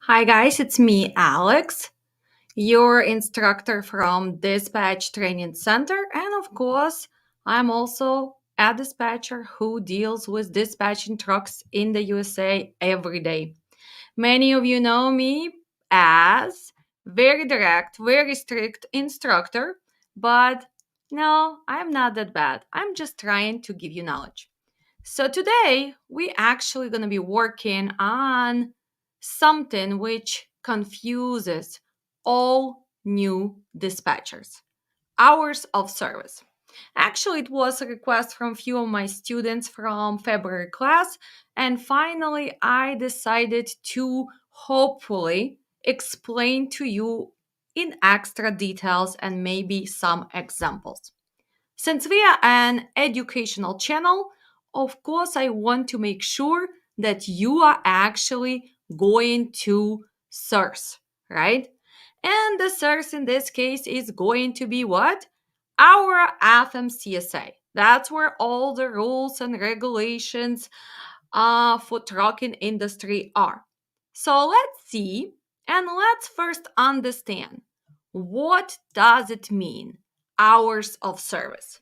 Hi guys, it's me, Alex, your instructor from Dispatch Training Center. And of course, I'm also a dispatcher who deals with dispatching trucks in the USA every day. Many of you know me as very direct, very strict instructor, but no, I'm not that bad. I'm just trying to give you knowledge. So today we actually going to be working on something which confuses all new dispatchers. Hours of service. Actually, it was a request from few of my students from February class, and finally I decided to hopefully explain to you in extra details and maybe some examples. Since we are an educational channel, of course, I want to make sure that you are actually going to source, right? And the source in this case is going to be what? Our FMCSA. That's where all the rules and regulations for trucking industry are. So let's see and let's first understand what does it mean hours of service.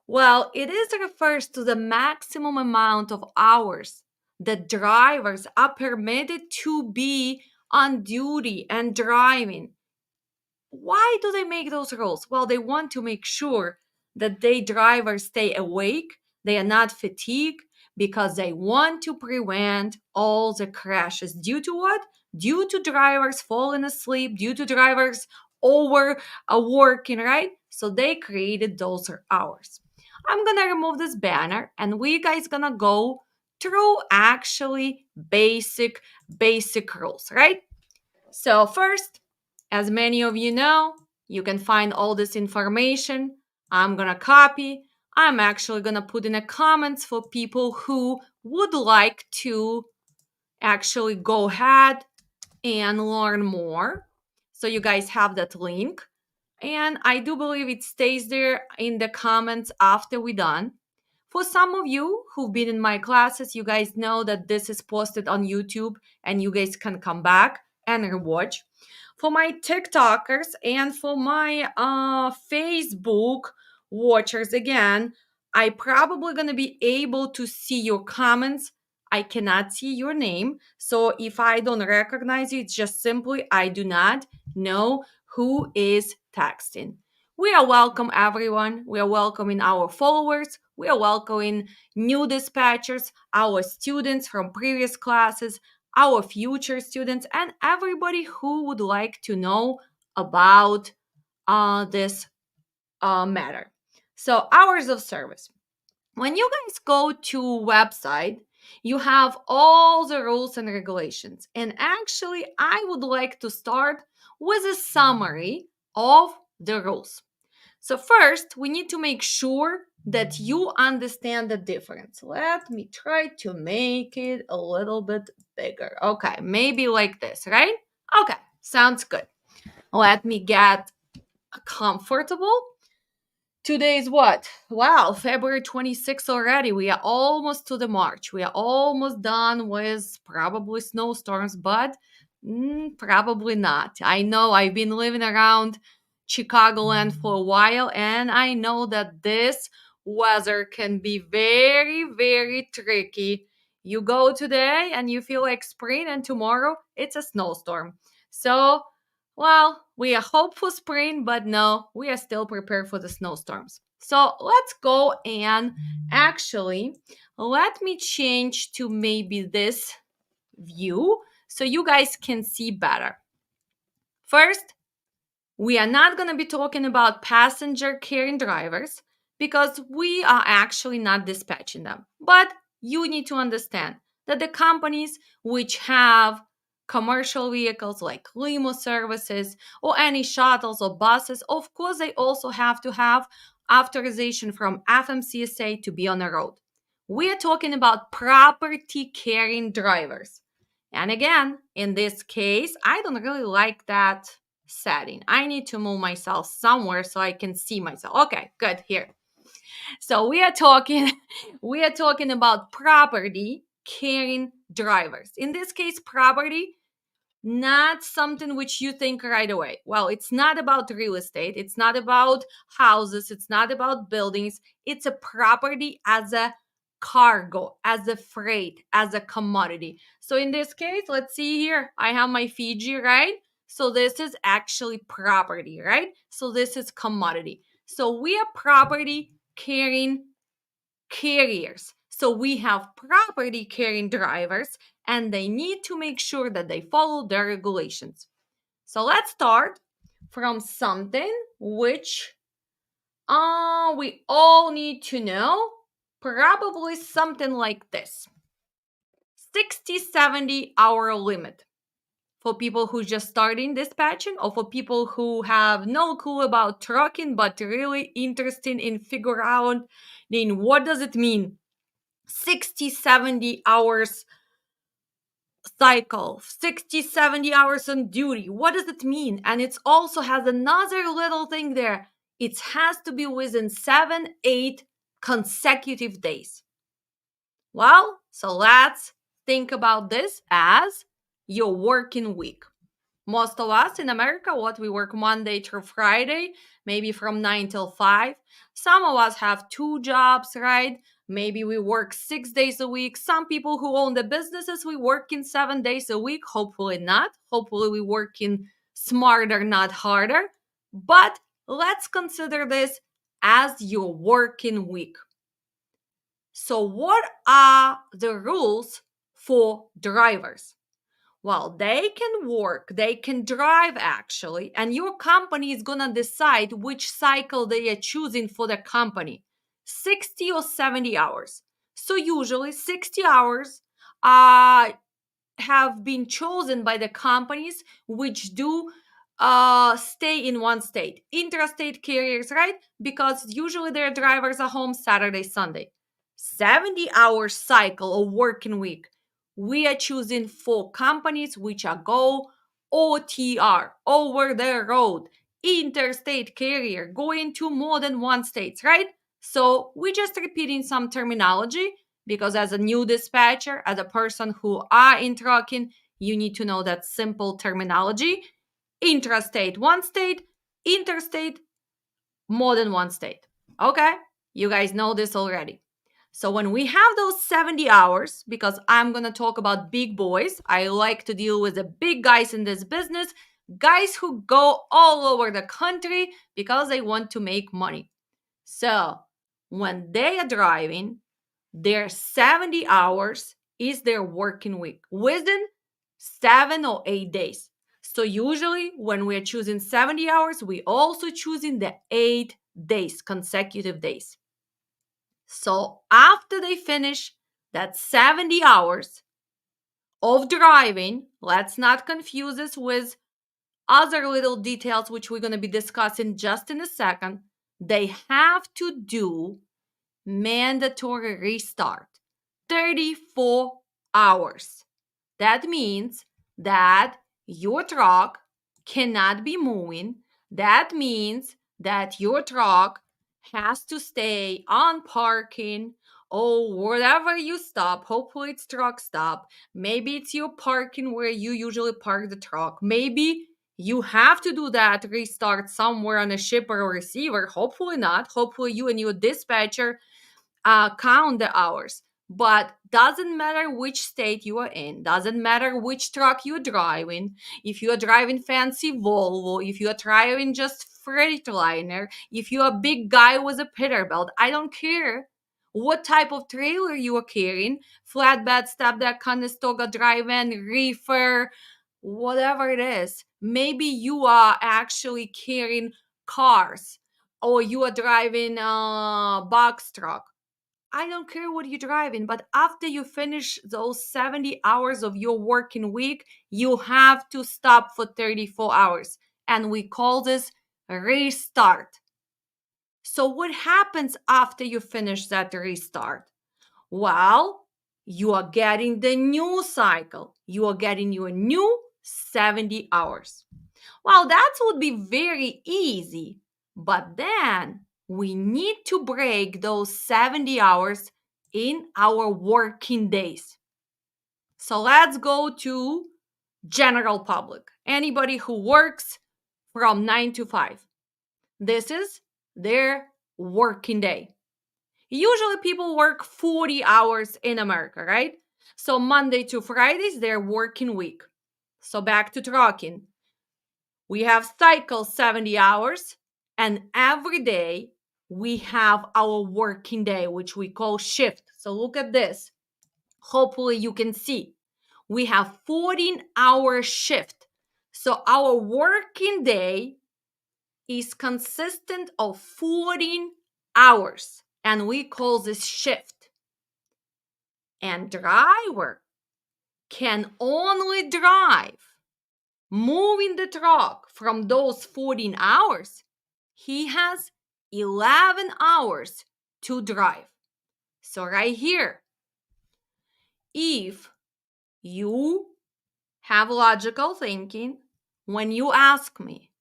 Well, it is refers to the maximum amount of hours that drivers are permitted to be on duty and driving. Why do they make those rules? Well, they want to make sure that they drivers stay awake, they are not fatigued, because they want to prevent all the crashes. Due to what? Due to drivers falling asleep, due to drivers over working, right? So they created those hours. I'm gonna remove this banner and we guys gonna go through actually basic rules, right? So first, as many of you know, you can find all this information. I'm gonna copy. I'm actually gonna put in the comments for people who would like to actually go ahead and learn more. So you guys have that link. And I do believe it stays there in the comments after we're done. For some of you who've been in my classes, you guys know that this is posted on YouTube and you guys can come back and rewatch. For my TikTokers and for my Facebook watchers, again, I probably gonna be able to see your comments. I cannot see your name. So if I don't recognize you, it's just simply I do not know who is texting. We are welcome everyone. We are welcoming our followers. We are welcoming new dispatchers, our students from previous classes, our future students, and everybody who would like to know about this matter. So hours of service. When you guys go to website, you have all the rules and regulations. And actually, I would like to start with a summary of the rules. So first, we need to make sure that you understand the difference. Let me try to make it a little bit bigger. Okay, maybe like this, right? Okay, sounds good. Let me get comfortable. Today is what? Wow, February 26th already. We are almost to the March. We are almost done with probably snowstorms, but probably not. I know I've been living around Chicagoland for a while, and I know that this weather can be very, very tricky. You go today and you feel like spring, and tomorrow it's a snowstorm. So well, we are hope for spring, but no, we are still prepared for the snowstorms. So let's go and actually let me change to maybe this view so you guys can see better. First, we are not going to be talking about passenger carrying drivers because we are actually not dispatching them. But you need to understand that the companies which have commercial vehicles like limo services or any shuttles or buses, of course, they also have to have authorization from FMCSA to be on the road. We are talking about property carrying drivers. And again, in this case, I don't really like that setting. I need to move myself somewhere so I can see myself. Okay, good here. So we are talking we are talking about property carrying drivers. In this case, property not something which you think right away. Well, it's not about real estate, it's not about houses, it's not about buildings. It's a property as a cargo, as a freight, as a commodity. So in this case, let's see here, I have my Fiji, right? So this is actually property, right? So this is commodity. So we are property carrying carriers. So we have property carrying drivers, and they need to make sure that they follow the regulations. So let's start from something which we all need to know. Probably something like this: 60-70 hour limit for people who just starting dispatching, or for people who have no clue about trucking but really interested in figure out then what does it mean 60-70 hours cycle, 60-70 hours on duty. What does it mean? And it also has another little thing there. It has to be within 7-8 consecutive days. Well, so let's think about this as your working week. Most of us in America, we work Monday through Friday, maybe from 9 till 5. Some of us have two jobs, right? Maybe we work 6 days a week. Some people who own the businesses, we work in 7 days a week. Hopefully not. Hopefully we work in smarter, not harder. But let's consider this as your working week. So what are the rules for drivers? Well, they can work, they can drive actually, and your company is going to decide which cycle they are choosing for the company, 60 or 70 hours. So usually 60 hours have been chosen by the companies which do stay in one state. Intrastate carriers, right? Because usually their drivers are home Saturday, Sunday. 70-hour cycle or working week. We are choosing for companies which are go OTR, over the road, interstate carrier, going to more than one states, right? So we're just repeating some terminology because as a new dispatcher, as a person who are in trucking, you need to know that simple terminology. Intrastate, one state, interstate, more than one state. Okay, you guys know this already. So when we have those 70 hours, because I'm going to talk about big boys, I like to deal with the big guys in this business, guys who go all over the country because they want to make money. So when they are driving, their 70 hours is their working week within 7 or 8 days. So usually when we're choosing 70 hours, we also choosing the 8 days, consecutive days. So after they finish that 70 hours of driving, let's not confuse this with other little details which we're going to be discussing just in a second. They have to do mandatory restart, 34 hours. That means that your truck cannot be moving. That means that your truck has to stay on parking or wherever you stop. Hopefully it's truck stop. Maybe it's your parking where you usually park the truck. Maybe you have to do that restart somewhere on a shipper or receiver. Hopefully not. Hopefully you and your dispatcher count the hours. But doesn't matter which state you are in, doesn't matter which truck you're driving, if you are driving fancy Volvo, if you are driving just Freightliner, if you're a big guy with a Peterbilt, I don't care what type of trailer you are carrying, flatbed, step deck, Conestoga, drive-in, reefer, whatever it is. Maybe you are actually carrying cars or you are driving a box truck. I don't care what you're driving, but after you finish those 70 hours of your working week, you have to stop for 34 hours. And we call this restart. So what happens after you finish that restart? Well, you are getting the new cycle. You are getting your new 70 hours. Well, that would be very easy, but then we need to break those 70 hours in our working days. So let's go to general public, anybody who works from 9 to 5. This is their working day. Usually people work 40 hours in America, right? So Monday to Friday is their working week. So back to trucking. We have cycle 70 hours, and every day we have our working day, which we call shift. So look at this. Hopefully you can see. We have 14-hour shift. So our working day is consistent of 14 hours, and we call this shift. And driver can only drive, moving the truck from those 14 hours. He has 11 hours to drive. So right here, if you have logical thinking, when you ask me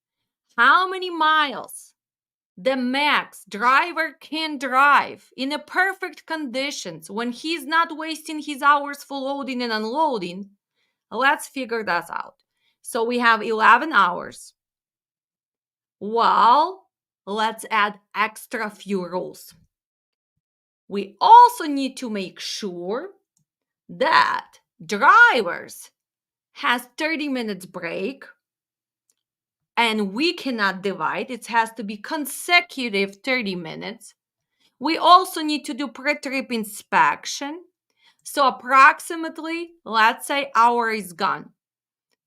how many miles the max driver can drive in a perfect conditions when he's not wasting his hours for loading and unloading, let's figure that out. So we have 11 hours. Well, let's add extra few rules. We also need to make sure that drivers has 30 minutes break, and we cannot divide. It has to be consecutive 30 minutes. We also need to do pre-trip inspection. So approximately, let's say hour is gone.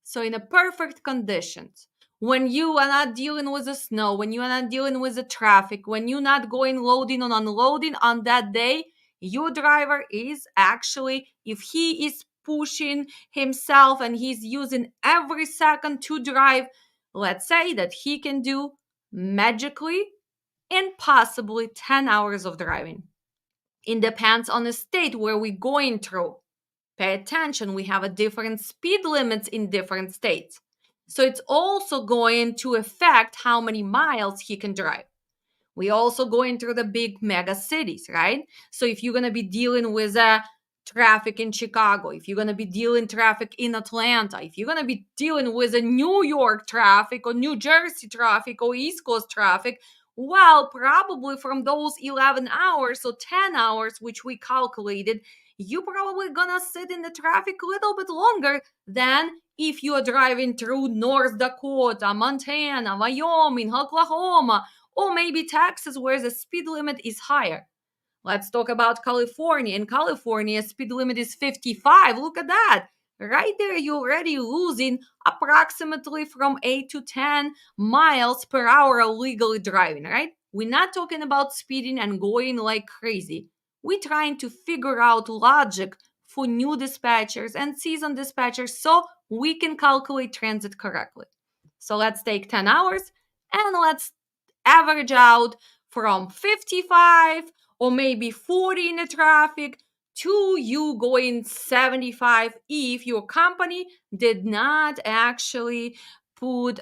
So in a perfect conditions, when you are not dealing with the snow, when you are not dealing with the traffic, when you're not going loading and unloading on that day, your driver is actually, if he is pushing himself and he's using every second to drive, let's say that he can do magically and possibly 10 hours of driving. It depends on the state where we're going through. Pay attention, we have a different speed limits in different states. So it's also going to affect how many miles he can drive. We also going through the big mega cities, right? So if you're going to be dealing with traffic in Chicago, if you're going to be dealing traffic in Atlanta, if you're going to be dealing with a New York traffic or New Jersey traffic or East Coast traffic, well, probably from those 11 hours or 10 hours, which we calculated, you probably gonna sit in the traffic a little bit longer than if you are driving through North Dakota, Montana, Wyoming, Oklahoma, or maybe Texas, where the speed limit is higher. Let's talk about California. In California, speed limit is 55. Look at that. Right there, you're already losing approximately from 8 to 10 miles per hour legally driving, right? We're not talking about speeding and going like crazy. We're trying to figure out logic for new dispatchers and seasoned dispatchers so we can calculate transit correctly. So let's take 10 hours and let's average out from 55 or maybe 40 in the traffic to you going 75 if your company did not actually put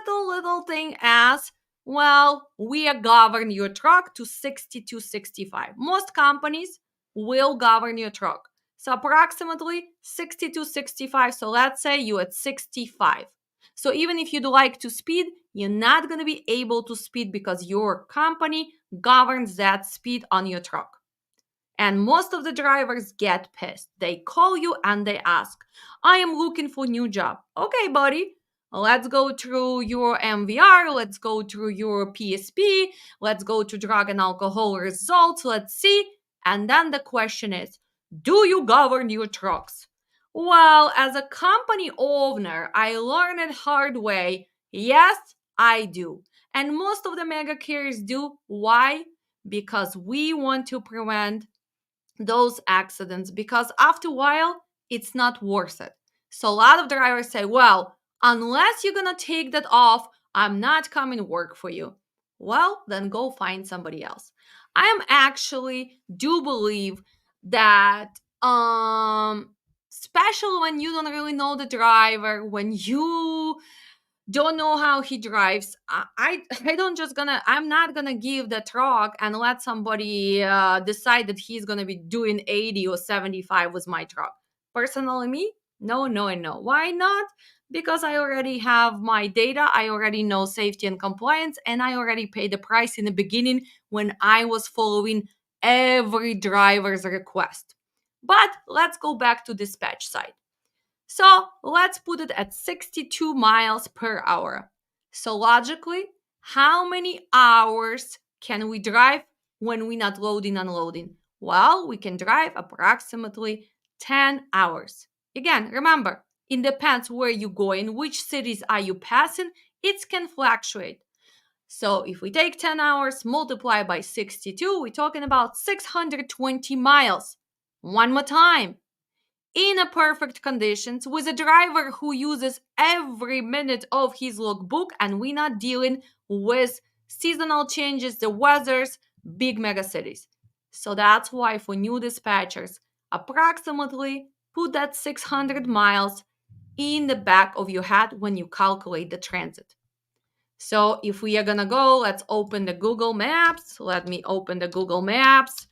little thing as, well, we govern your truck to 60 to 65. Most companies will govern your truck. So approximately 60 to 65. So let's say you at 65. So even if you'd like to speed, you're not going to be able to speed because your company governs that speed on your truck. And most of the drivers get pissed. They call you and they ask, I am looking for a new job. Okay, buddy, let's go through your MVR. Let's go through your PSP. Let's go to drug and alcohol results. Let's see. And then the question is, do you govern your trucks? Well, as a company owner, I learned it hard way. Yes, I do. And most of the mega carriers do. Why? Because we want to prevent those accidents, because after a while, it's not worth it. So a lot of drivers say, well, unless you're going to take that off, I'm not coming to work for you. Well, then go find somebody else. I am actually do believe that especially when you don't really know the driver, when you don't know how he drives, I'm not gonna give the truck and let somebody decide that he's gonna be doing 80 or 75 with my truck. Personally, me, No, no, and no. Why not? Because I already have my data, I already know safety and compliance, and I already paid the price in the beginning when I was following every driver's request. But let's go back to dispatch side. So let's put it at 62 miles per hour. So logically, how many hours can we drive when we're not loading unloading? Well, we can drive approximately 10 hours. Again, remember, it depends where you go in, which cities are you passing, it can fluctuate. So if we take 10 hours, multiply by 62, we're talking about 620 miles. One more time, in a perfect conditions with a driver who uses every minute of his logbook, and we're not dealing with seasonal changes, the weathers, big mega cities. So that's why for new dispatchers, approximately put that 600 miles in the back of your head when you calculate the transit. So if we are gonna go, let's open the Google Maps. Let me open the Google Maps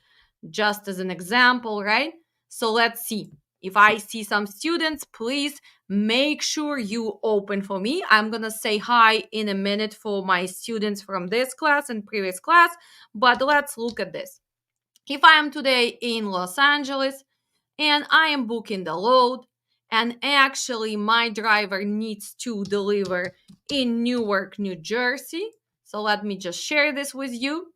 just as an example, right? So let's see. If I see some students, please make sure you open for me. I'm gonna say hi in a minute for my students from this class and previous class, but let's look at this. If I am today in Los Angeles and I am booking the load, and actually my driver needs to deliver in Newark, New Jersey. So let me just share this with you.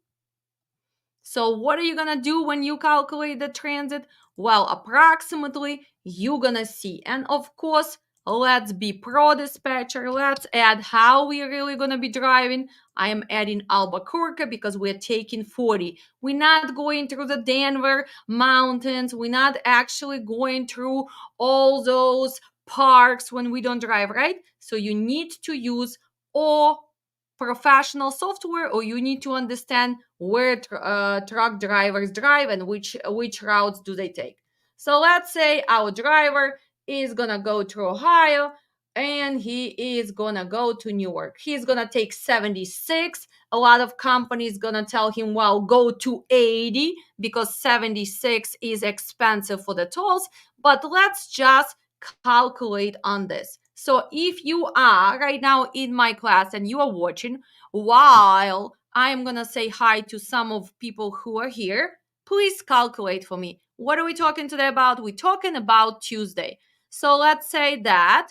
So what are you gonna do when you calculate the transit? Well, approximately you're gonna see. And of course, let's be pro dispatcher. Let's add how we're really gonna be driving. I am adding Albuquerque because we're taking 40. We're not going through the Denver mountains. We're not actually going through all those parks when we don't drive, right? So you need to use all professional software, or you need to understand where truck drivers drive and which routes do they take. So let's say our driver is gonna go to Ohio and he is gonna go to Newark. He's gonna take 76. A lot of companies gonna tell him, well, go to 80 because 76 is expensive for the tolls. But let's just calculate on this. So if you are right now in my class and you are watching while I'm gonna say hi to some of people who are here, please calculate for me. What are we talking today about? We're talking about Tuesday. So let's say that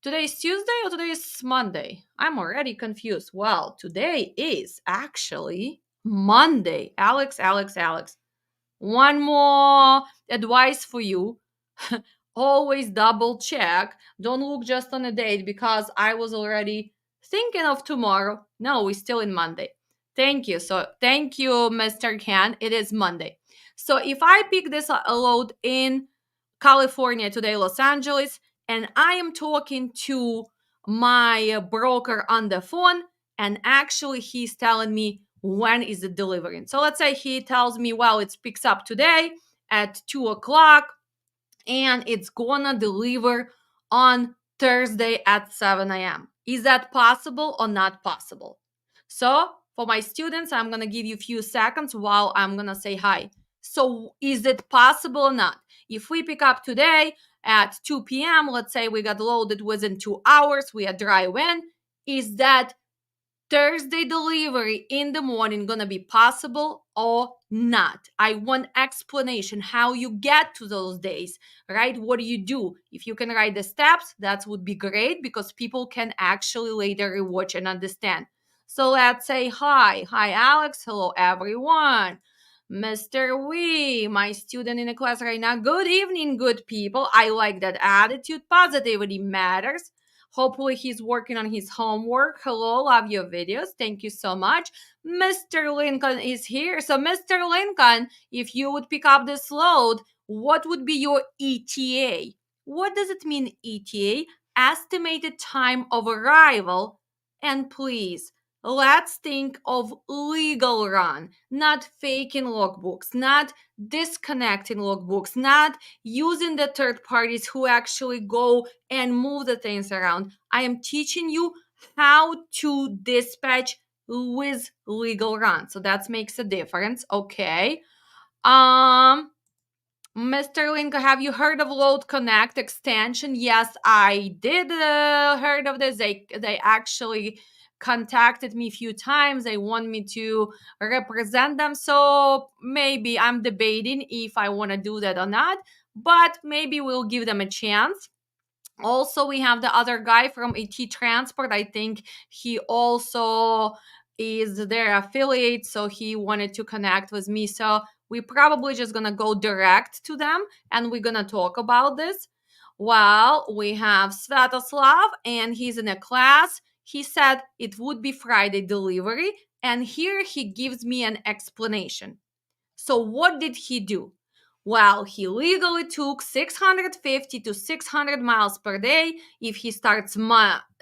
today is Tuesday or today is Monday? I'm already confused. Well, today is actually Monday. Alex, Alex, Alex. One more advice for you. Always double check. Don't look just on a date because I was already thinking of tomorrow. No, we're still in Monday. Thank you. So, thank you, Mr. Khan. It is Monday. So, if I pick this load in California today, Los Angeles, and I am talking to my broker on the phone, and actually he's telling me when is it delivering. So let's say he tells me, well, it picks up today at 2 o'clock and it's gonna deliver on Thursday at 7 a.m. Is that possible or not possible? So for my students, I'm gonna give you a few seconds while I'm gonna say hi. So is it possible or not? If we pick up today at 2 p.m., let's say we got loaded within 2 hours, we are driving, is that Thursday delivery in the morning gonna be possible or not? I want explanation how you get to those days, right? What do you do? If you can write the steps, that would be great because people can actually later rewatch and understand. So let's say hi Alex, hello everyone. Mr. Wee, my student in the class right now. Good evening, good people. I like that attitude. Positivity matters. Hopefully, he's working on his homework. Hello, love your videos. Thank you so much. Mr. Lincoln is here. So, Mr. Lincoln, if you would pick up this load, what would be your ETA? What does it mean, ETA? Estimated time of arrival. And please, let's think of legal run, not faking logbooks, not disconnecting logbooks, not using the third parties who actually go and move the things around. I am teaching you how to dispatch with legal run. So that makes a difference. Okay. Um Mr. Link, have you heard of Load Connect extension? Yes, I did heard of this. They actually contacted me a few times. They want me to represent them. So maybe I'm debating if I want to do that or not. But maybe we'll give them a chance. Also, we have the other guy from AT Transport. I think he also is their affiliate, so he wanted to connect with me. So we probably just gonna go direct to them and we're gonna talk about this. Well, we have Svetoslav and he's in a class. He said it would be Friday delivery, and here he gives me an explanation. So what did he do? Well, he legally took 650 to 600 miles per day. If he starts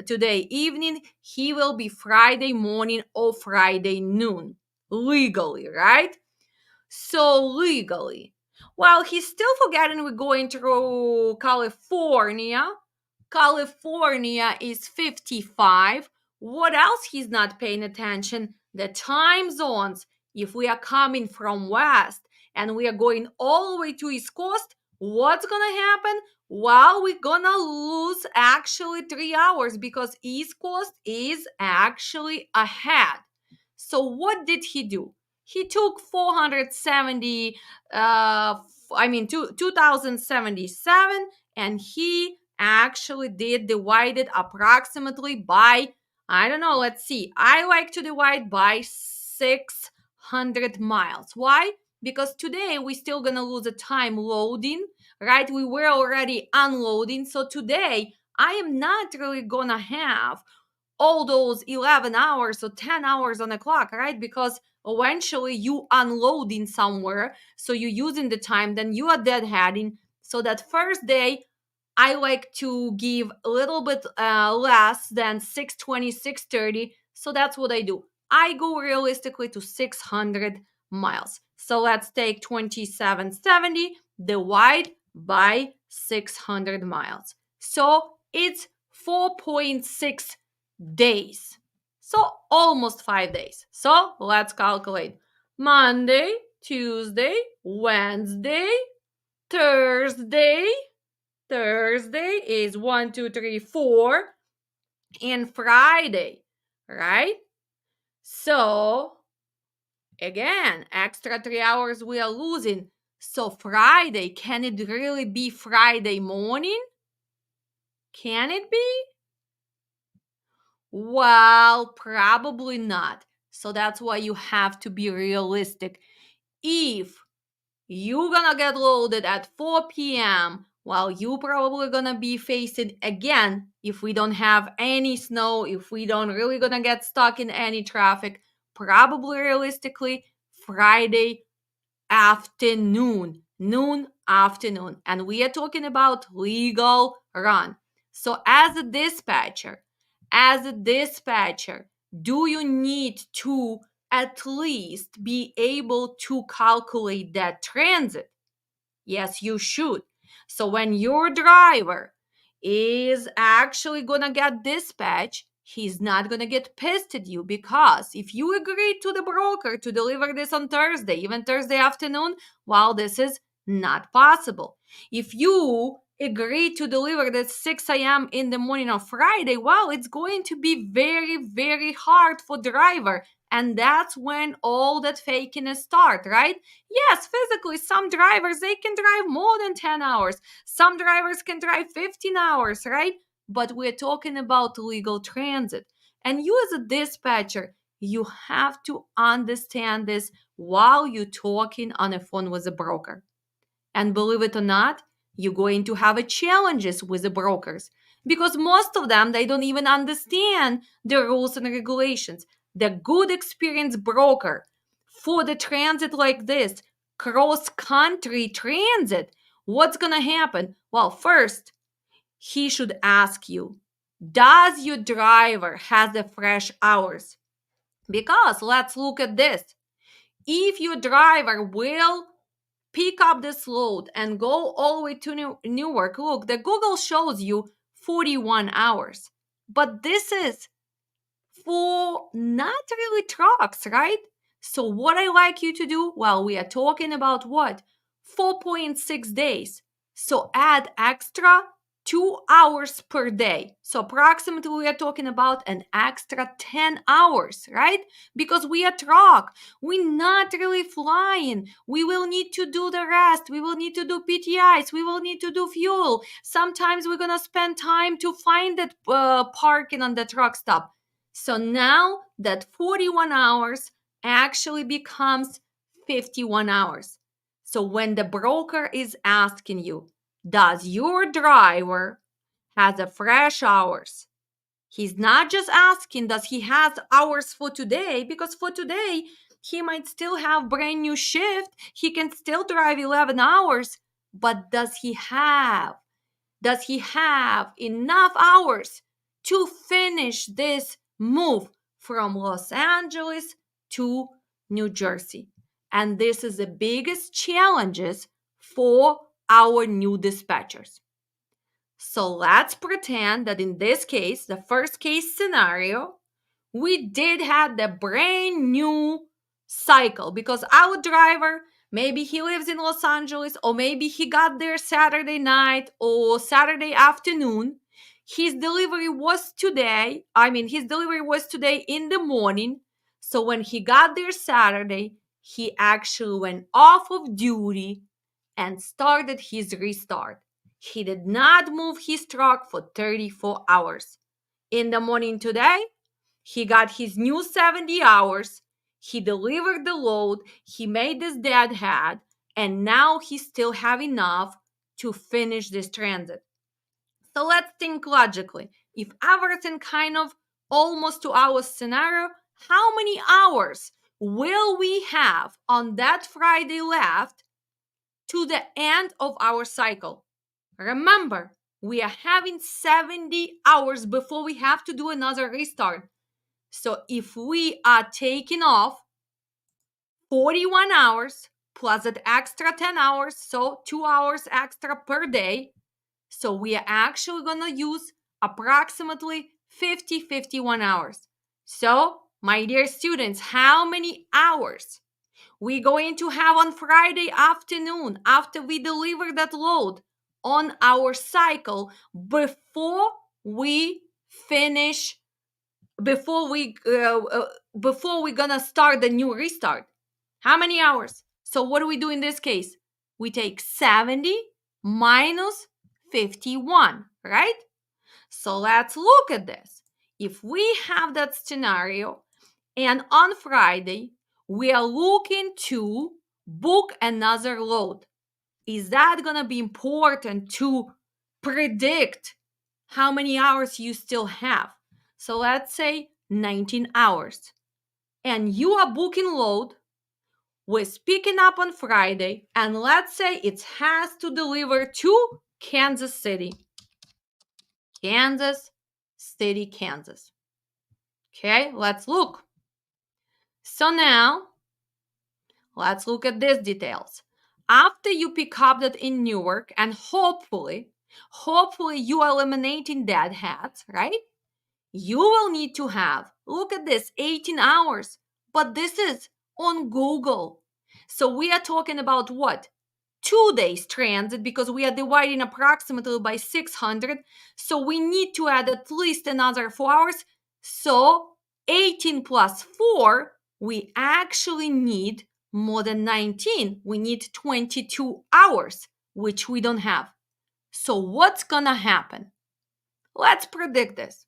today evening, he will be Friday morning or Friday noon. Legally, right? So legally. Well, he's still forgetting we're going through California. California is 55. What else he's not paying attention? The time zones. If we are coming from west and we are going all the way to east coast, what's gonna happen? Well, we're gonna lose actually 3 hours because east coast is actually ahead. So what did he do? He took 470 2077, and he actually did divide it approximately by, I don't know, let's see, I like to divide by 600 miles. Why? Because today we're still gonna lose a time loading, right? We were already unloading, so today I am not really gonna have all those 11 hours or 10 hours on the clock, right? Because eventually you unloading somewhere, so you're using the time, then you are deadheading. So that first day, I like to give a little bit less than 620, 630. So that's what I do. I go realistically to 600 miles. So let's take 2770 divide by 600 miles. So it's 4.6 days. So almost 5 days. So let's calculate. Monday, Tuesday, Wednesday, Thursday. Thursday is 1, 2, 3, 4. And Friday, right? So again, extra 3 hours we are losing. So Friday, can it really be Friday morning? Can it be? Well, probably not. So that's why you have to be realistic. If you're gonna get loaded at 4 p.m., well, you probably gonna be facing again, if we don't have any snow, if we don't really gonna get stuck in any traffic, probably realistically Friday afternoon, noon afternoon. And we are talking about legal run. So as a dispatcher, do you need to at least be able to calculate that transit? Yes, you should. So when your driver is actually gonna get dispatch, he's not gonna get pissed at you, because if you agreed to the broker to deliver this on Thursday, even Thursday afternoon, well, this is not possible. If you agreed to deliver this 6 a.m. in the morning on Friday, well, it's going to be very, very hard for driver. And that's when all that fakiness start, right? Yes, physically, some drivers, they can drive more than 10 hours. Some drivers can drive 15 hours, right? But we're talking about legal transit. And you as a dispatcher, you have to understand this while you're talking on a phone with a broker. And believe it or not, you're going to have a challenges with the brokers, because most of them, they don't even understand the rules and regulations. The good experienced broker for the transit like this, cross country transit, what's going to happen? Well, first, he should ask you, does your driver has the fresh hours? Because let's look at this. If your driver will pick up this load and go all the way to Newark, look, the Google shows you 41 hours. But this is for not really trucks, right? So what I like you to do, well, we are talking about what? 4.6 days. So add extra 2 hours per day. So approximately we are talking about an extra 10 hours, right? Because we are truck. We're not really flying. We will need to do the rest. We will need to do PTIs. We will need to do fuel. Sometimes we're going to spend time to find that parking on the truck stop. So now that 41 hours actually becomes 51 hours. So when the broker is asking you, does your driver has a fresh hours? He's not just asking, does he has hours for today? Because for today, he might still have brand new shift. He can still drive 11 hours. But does he have enough hours to finish this move from Los Angeles to New Jersey? And this is the biggest challenges for our new dispatchers. So let's pretend that in this case, the first case scenario, we did have the brand new cycle because our driver, maybe he lives in Los Angeles, or maybe he got there Saturday night or Saturday afternoon. His delivery was today. His delivery was today in the morning. So when he got there Saturday, he actually went off of duty and started his restart. He did not move his truck for 34 hours. In the morning today, he got his new 70 hours. He delivered the load. He made this deadhead. And now he still have enough to finish this transit. So let's think logically. If everything kind of almost to our scenario, how many hours will we have on that Friday left to the end of our cycle? Remember, we are having 70 hours before we have to do another restart. So if we are taking off 41 hours plus that extra 10 hours, so 2 hours extra per day, so we are actually going to use approximately 51 hours. So, my dear students, how many hours we going to have on Friday afternoon after we deliver that load on our cycle before we finish before we're gonna start the new restart? How many hours? So what do we do in this case? We take 70 minus 51, right? So let's look at this. If we have that scenario and on Friday we are looking to book another load, is that gonna be important to predict how many hours you still have? So let's say 19 hours. And you are booking load with picking up on Friday, and let's say it has to deliver to Kansas City. Kansas City, Kansas. Okay, let's look. So now, let's look at these details. After you pick up that in Newark, and hopefully you are eliminating deadheads, right? You will need to have, look at this, 18 hours. But this is on Google. So we are talking about what? 2 days transit because we are dividing approximately by 600. So we need to add at least another 4 hours. So 18 plus 4, we actually need more than 19. We need 22 hours, which we don't have. So what's gonna happen? Let's predict this.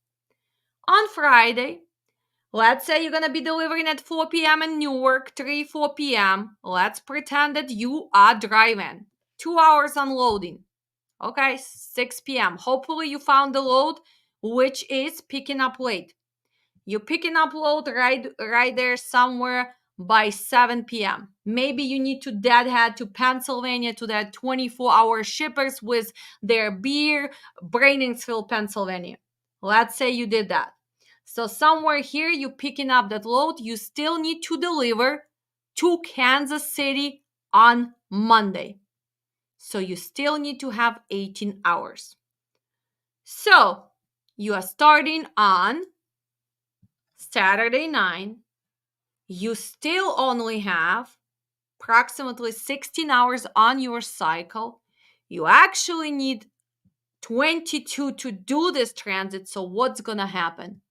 On Friday, let's say you're going to be delivering at 4 p.m. in Newark, 4 p.m. Let's pretend that you are driving. 2 hours unloading. Okay, 6 p.m. Hopefully you found the load, which is picking up late. You're picking up load right there somewhere by 7 p.m. Maybe you need to deadhead to Pennsylvania to that 24-hour shippers with their beer, Brainingsville, Pennsylvania. Let's say you did that. So somewhere here, you're picking up that load. You still need to deliver to Kansas City on Monday. So you still need to have 18 hours. So you are starting on Saturday night. You still only have approximately 16 hours on your cycle. You actually need 22 to do this transit. So what's gonna happen?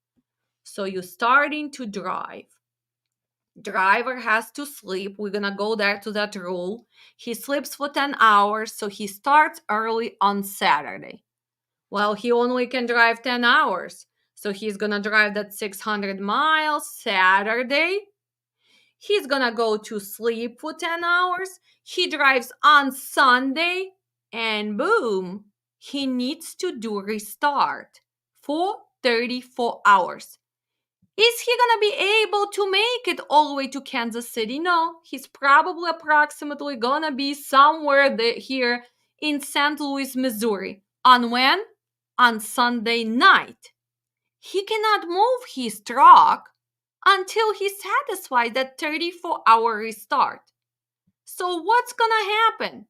So you're starting to drive. Driver has to sleep. We're gonna go there to that rule. He sleeps for 10 hours, so he starts early on Saturday. Well, he only can drive 10 hours. So he's gonna drive that 600 miles Saturday. He's gonna go to sleep for 10 hours. He drives on Sunday, and boom, he needs to do restart for 34 hours. Is he gonna be able to make it all the way to Kansas City? No, he's probably approximately gonna be somewhere here in St. Louis, Missouri. On when? On Sunday night. He cannot move his truck until he's satisfied that 34-hour restart. So what's gonna happen?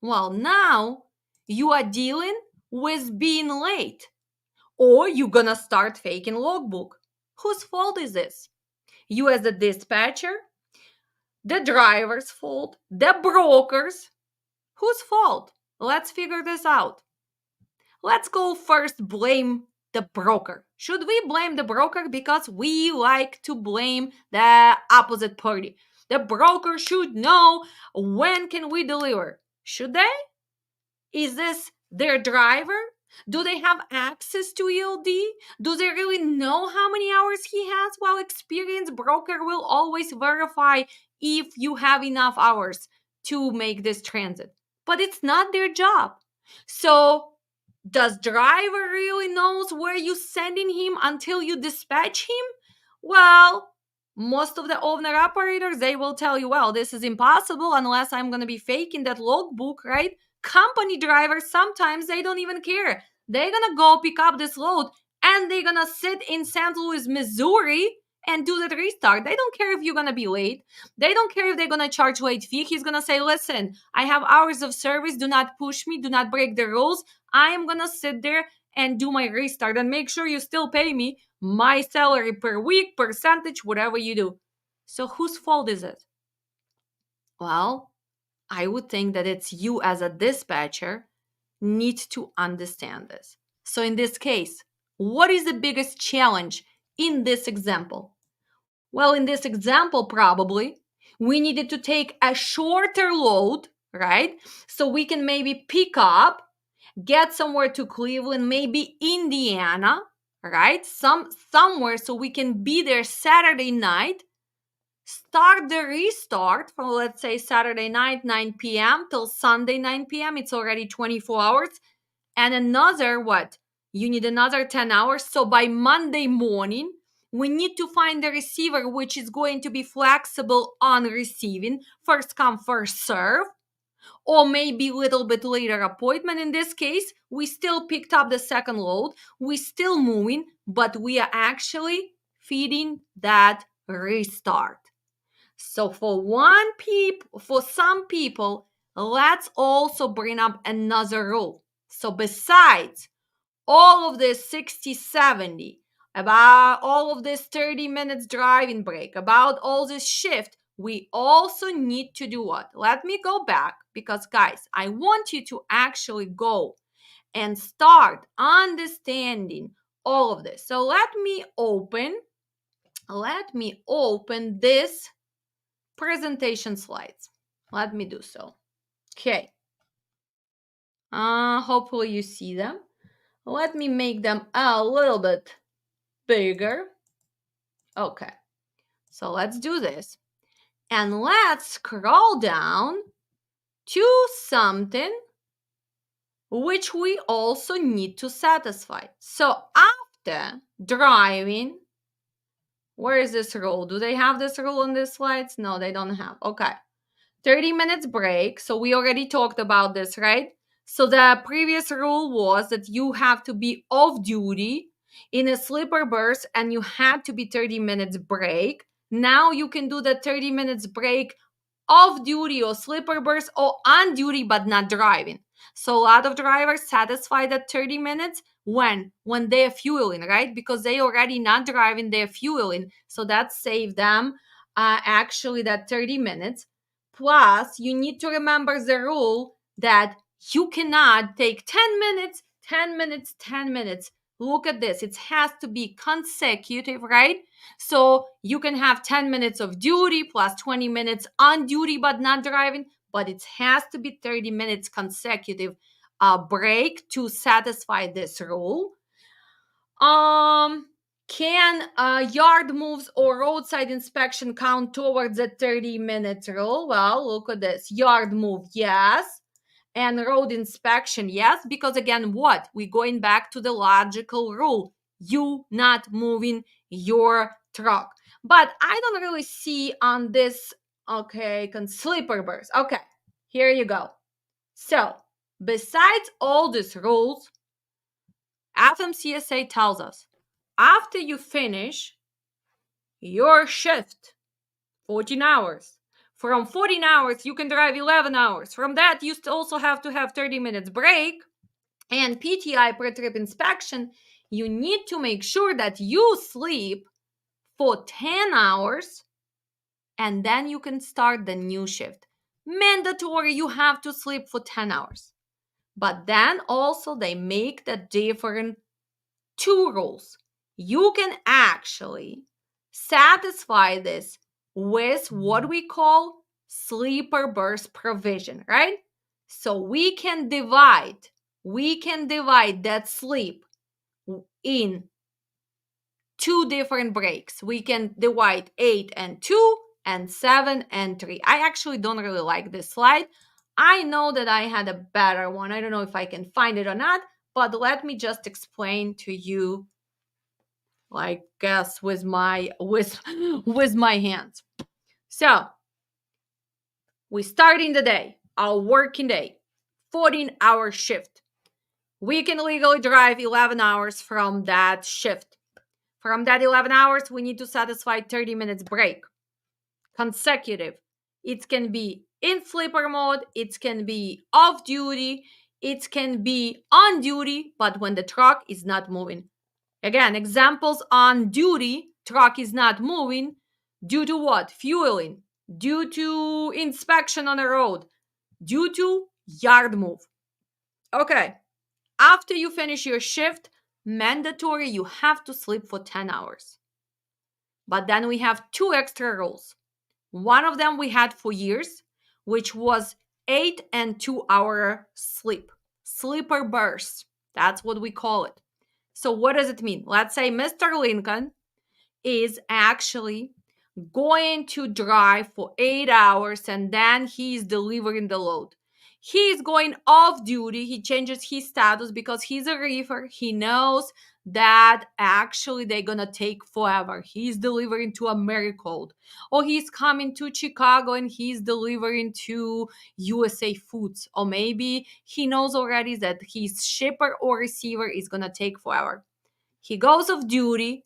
Well, now you are dealing with being late, or you're gonna start faking logbook. Whose fault is this? You as a dispatcher? The driver's fault? The broker's? Whose fault? Let's figure this out. Let's go first blame the broker. Should we blame the broker? Because we like to blame the opposite party. The broker should know when can we deliver. Should they? Is this their driver? Do they have access to ELD? Do they really know how many hours he has? Well, experienced broker will always verify if you have enough hours to make this transit. But it's not their job. So does driver really knows where you sending him until you dispatch him? Well, most of the owner operators, they will tell you, well, this is impossible unless I'm going to be faking that logbook, right? Company drivers, sometimes they don't even care. They're going to go pick up this load and they're going to sit in St. Louis, Missouri and do that restart. They don't care if you're going to be late. They don't care if they're going to charge late fee. He's going to say, listen, I have hours of service. Do not push me. Do not break the rules. I am going to sit there and do my restart and make sure you still pay me my salary per week, percentage, whatever you do. So whose fault is it? Well, I would think that it's you as a dispatcher need to understand this. So in this case, what is the biggest challenge in this example? Well, in this example, probably we needed to take a shorter load, right? So we can maybe pick up, get somewhere to Cleveland, maybe Indiana, right? Somewhere so we can be there Saturday night, start the restart from, let's say, Saturday night 9 p.m. till Sunday 9 p.m. It's already 24 hours. And another what? You need another 10 hours. So by Monday morning, we need to find the receiver which is going to be flexible on receiving. First come, first serve. Or maybe a little bit later appointment. In this case, we still picked up the second load. We still moving, but we are actually feeding that restart. So for some people, let's also bring up another rule. So besides all of this 60, 70, about all of this 30 minutes driving break, about all this shift, we also need to do what? Let me go back because, guys, I want you to actually go and start understanding all of this. So let me open this presentation slides. Let me do so. Okay. Hopefully you see them. Let me make them a little bit bigger. Okay. So let's do this. And let's scroll down to something which we also need to satisfy. So after driving, where is this rule? Do they have this rule on these slides? No, they don't have. Okay. 30 minutes break. So we already talked about this, right? So the previous rule was that you have to be off duty in a sleeper berth and you had to be 30 minutes break. Now you can do the 30 minutes break off duty or sleeper berth or on duty but not driving. So a lot of drivers satisfy that 30 minutes when they're fueling, right? Because they already not driving, they're fueling. So that saved them actually that 30 minutes. Plus, you need to remember the rule that you cannot take 10 minutes, 10 minutes, 10 minutes. Look at this. It has to be consecutive, right? So you can have 10 minutes of duty plus 20 minutes on duty but not driving, but it has to be 30 minutes consecutive break to satisfy this rule. Can yard moves or roadside inspection count towards the 30-minute rule? Well, look at this. Yard move, yes. And road inspection, yes. Because again, what? We're going back to the logical rule. You not moving your truck. But I don't really see on this, okay, sleeper burst. Okay, here you go. So, besides all these rules, FMCSA tells us after you finish your shift, 14 hours, from 14 hours, you can drive 11 hours. From that, you also have to have 30 minutes break and PTI per trip inspection. You need to make sure that you sleep for 10 hours and then you can start the new shift. Mandatory, you have to sleep for 10 hours. But then also they make the different two rules. You can actually satisfy this with what we call sleeper burst provision, right? So we can divide that sleep in two different breaks. We can divide 8 and 2 and 7 and 3. I actually don't really like this slide. I know that I had a better one. I don't know if I can find it or not, but let me just explain to you, I guess, with my hands. So we start in the day, our working day, 14-hour shift. We can legally drive 11 hours from that shift. From that 11 hours, we need to satisfy 30 minutes break. Consecutive. It can be in sleeper mode, it can be off duty, it can be on duty, but when the truck is not moving. Again, examples on duty, truck is not moving due to what? Fueling, due to inspection on the road, due to yard move. Okay, after you finish your shift, mandatory, you have to sleep for 10 hours. But then we have two extra rules. One of them we had for years, which was 8 and 2 hour sleep. Sleeper burst. That's what we call it. So what does it mean? Let's say Mr. Lincoln is actually going to drive for 8 hours and then he's delivering the load. He's going off duty. He changes his status because he's a reefer. He knows that actually they're going to take forever. He's delivering to Americold. Or he's coming to Chicago and he's delivering to USA Foods. Or maybe he knows already that his shipper or receiver is going to take forever. He goes off duty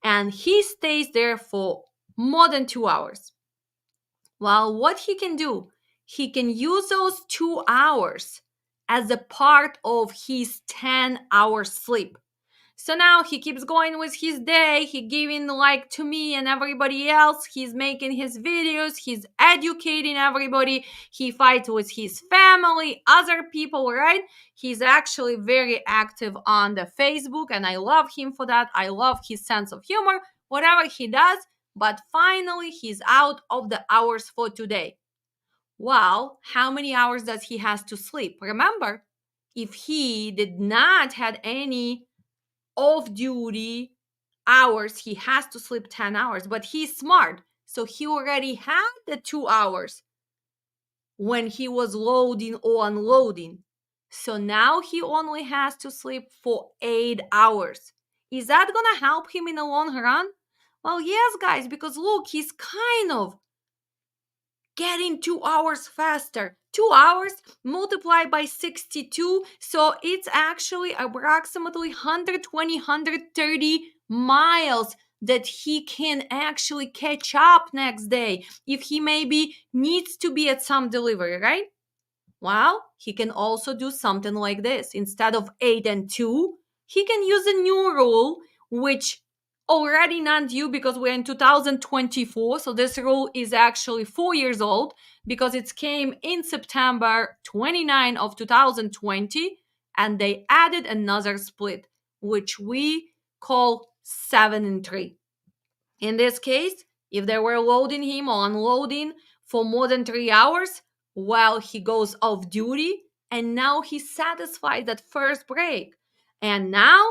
and he stays there for more than 2 hours. Well, what he can do, he can use those 2 hours as a part of his 10-hour sleep. So now he keeps going with his day. He giving like to me and everybody else. He's making his videos. He's educating everybody. He fights with his family, other people, right? He's actually very active on the Facebook and I love him for that. I love his sense of humor, whatever he does. But finally, he's out of the hours for today. Well, how many hours does he has to sleep? Remember, if he did not had any off-duty hours, he has to sleep 10 hours. But he's smart, so he already had the 2 hours when he was loading or unloading. So now he only has to sleep for 8 hours. Is that gonna help him in the long run? Well, yes, guys, because look, he's kind of getting 2 hours faster. 2 hours multiplied by 62, so it's actually approximately 120, 130 miles that he can actually catch up next day if he maybe needs to be at some delivery, right? Well, he can also do something like this. Instead of 8 and 2, he can use a new rule, which already not due because we're in 2024. So this rule is actually 4 years old because it came in September 29 of 2020, and they added another split, which we call 7 and 3. In this case, if they were loading him or unloading for more than 3 hours while he goes off duty, and now he satisfied that first break. And now,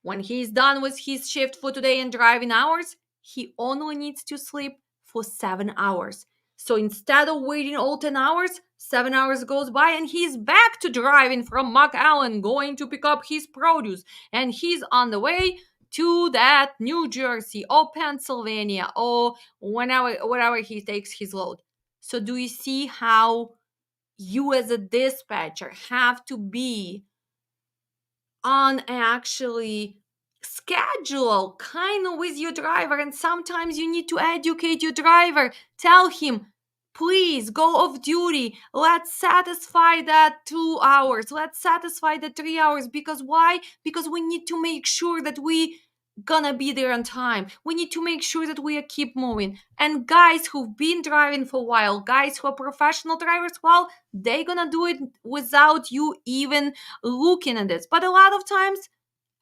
when he's done with his shift for today and driving hours, he only needs to sleep for 7 hours. So instead of waiting all 10 hours, 7 hours goes by and he's back to driving from McAllen, going to pick up his produce. And he's on the way to that New Jersey or Pennsylvania or wherever he takes his load. So do you see how you as a dispatcher have to be on actually schedule kind of with your driver, and sometimes you need to educate your driver, tell him, please go off duty, let's satisfy that 2 hours, let's satisfy the 3 hours. Because why? Because we need to make sure that we gonna be there on time. We need to make sure that we keep moving. And guys who've been driving for a while, guys who are professional drivers, well, they gonna do it without you even looking at this. But a lot of times,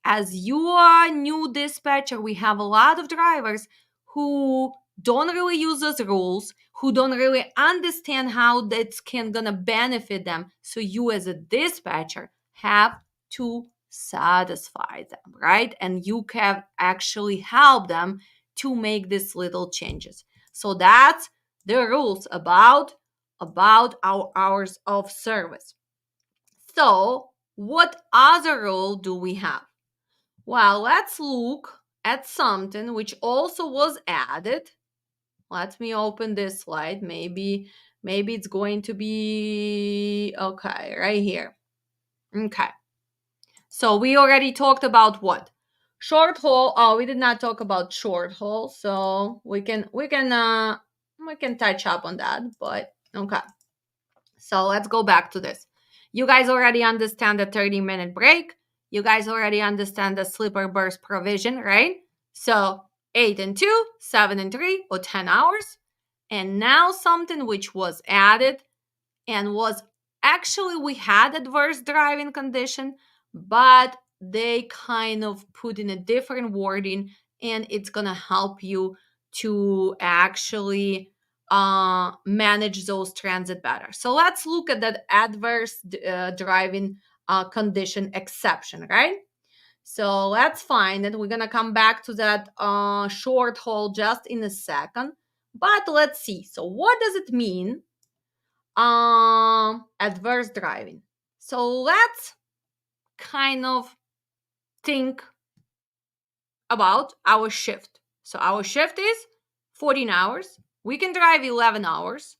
as you are a new dispatcher, we have a lot of drivers who don't really use those rules, who don't really understand how that's gonna benefit them. So you as a dispatcher have to satisfy them, right? And you can actually help them to make these little changes. So that's the rules about our hours of service. So what other rule do we have? Well, let's look at something which also was added. Let me open this slide. Maybe it's going to be okay right here. Okay. So we already talked about what? Short haul. Oh, we did not talk about short haul, so we can touch up on that, but okay. So let's go back to this. You guys already understand the 30-minute break. You guys already understand the sleeper burst provision, right? So 8 and 2, 7 and 3, or 10 hours. And now something which was added and was actually, we had adverse driving condition, but they kind of put in a different wording, and it's going to help you to actually manage those transit better. So let's look at that adverse driving condition exception, right? So let's find it. We're going to come back to that short haul just in a second. But let's see. So what does it mean? Adverse driving. So let's kind of think about our shift. So our shift is 14 hours. We can drive 11 hours.